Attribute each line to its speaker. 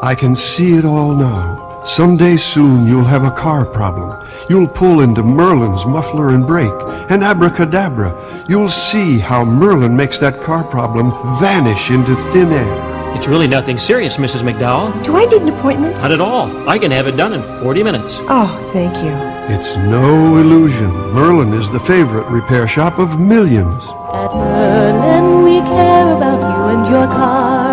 Speaker 1: I can see it all now. Someday soon you'll have a car problem. You'll pull into Merlin's muffler and brake, and abracadabra, you'll see how Merlin makes that car problem vanish into thin air.
Speaker 2: It's really nothing serious, Mrs. McDowell.
Speaker 3: Do I need an appointment?
Speaker 2: Not at all. I can have it done in 40 minutes.
Speaker 3: Oh, thank you.
Speaker 1: It's no illusion. Merlin is the favorite repair shop of millions.
Speaker 4: At Merlin, we care about you and your car.